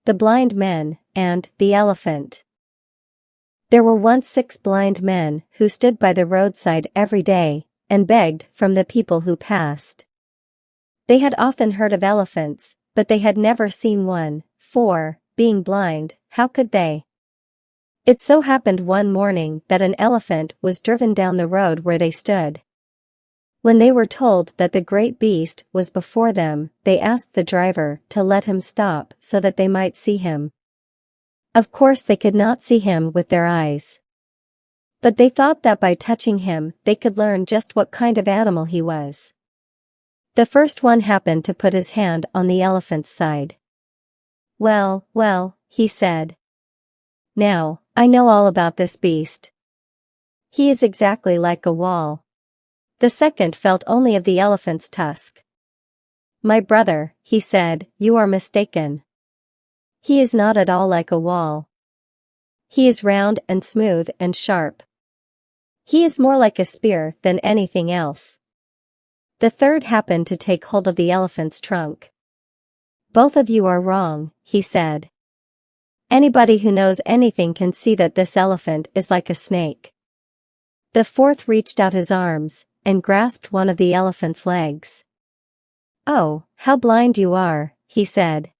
The Blind Men, and the Elephant. There were once 6 blind men who stood by the roadside every day and begged from the people who passed. They had often heard of elephants, but they had never seen one, for, being blind, how could they? It so happened one morning that an elephant was driven down the road where they stood. When they were told that the great beast was before them, they asked the driver to let him stop so that they might see him. Of course they could not see him with their eyes. But they thought that by touching him they could learn just what kind of animal he was. The first one happened to put his hand on the elephant's side. "Well, well," he said. "Now, I know all about this beast. He is exactly like a wall." The second felt only of the elephant's tusk. "My brother," he said, "you are mistaken. He is not at all like a wall. He is round and smooth and sharp. He is more like a spear than anything else." The third happened to take hold of the elephant's trunk. "Both of you are wrong," he said. "Anybody who knows anything can see that this elephant is like a snake." The fourth reached out his arms and grasped one of the elephant's legs. "Oh, how blind you are," he said.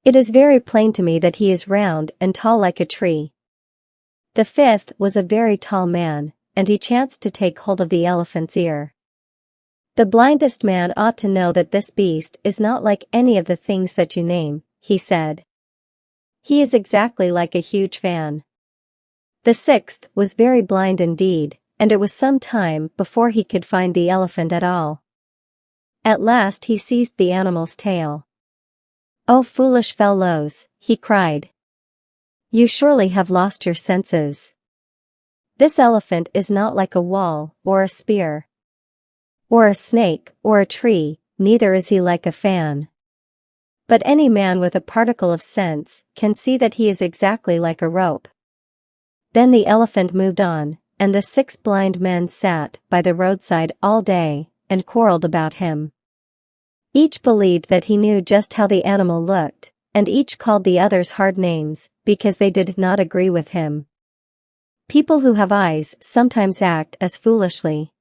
"It is very plain to me that he is round and tall like a tree." The fifth was a very tall man, and he chanced to take hold of the elephant's ear. "The blindest man ought to know that this beast is not like any of the things that you name," he said. "He is exactly like a huge fan." The sixth was very blind indeed, and it was some time before he could find the elephant at all. At last he seized the animal's tail. "Oh, foolish fellows," he cried. "You surely have lost your senses. This elephant is not like a wall, or a spear, or a snake, or a tree, neither is he like a fan. But any man with a particle of sense can see that he is exactly like a rope." Then the elephant moved on, and the 6 blind men sat by the roadside all day and quarreled about him. Each believed that he knew just how the animal looked, and each called the others hard names because they did not agree with him. People who have eyes sometimes act as foolishly.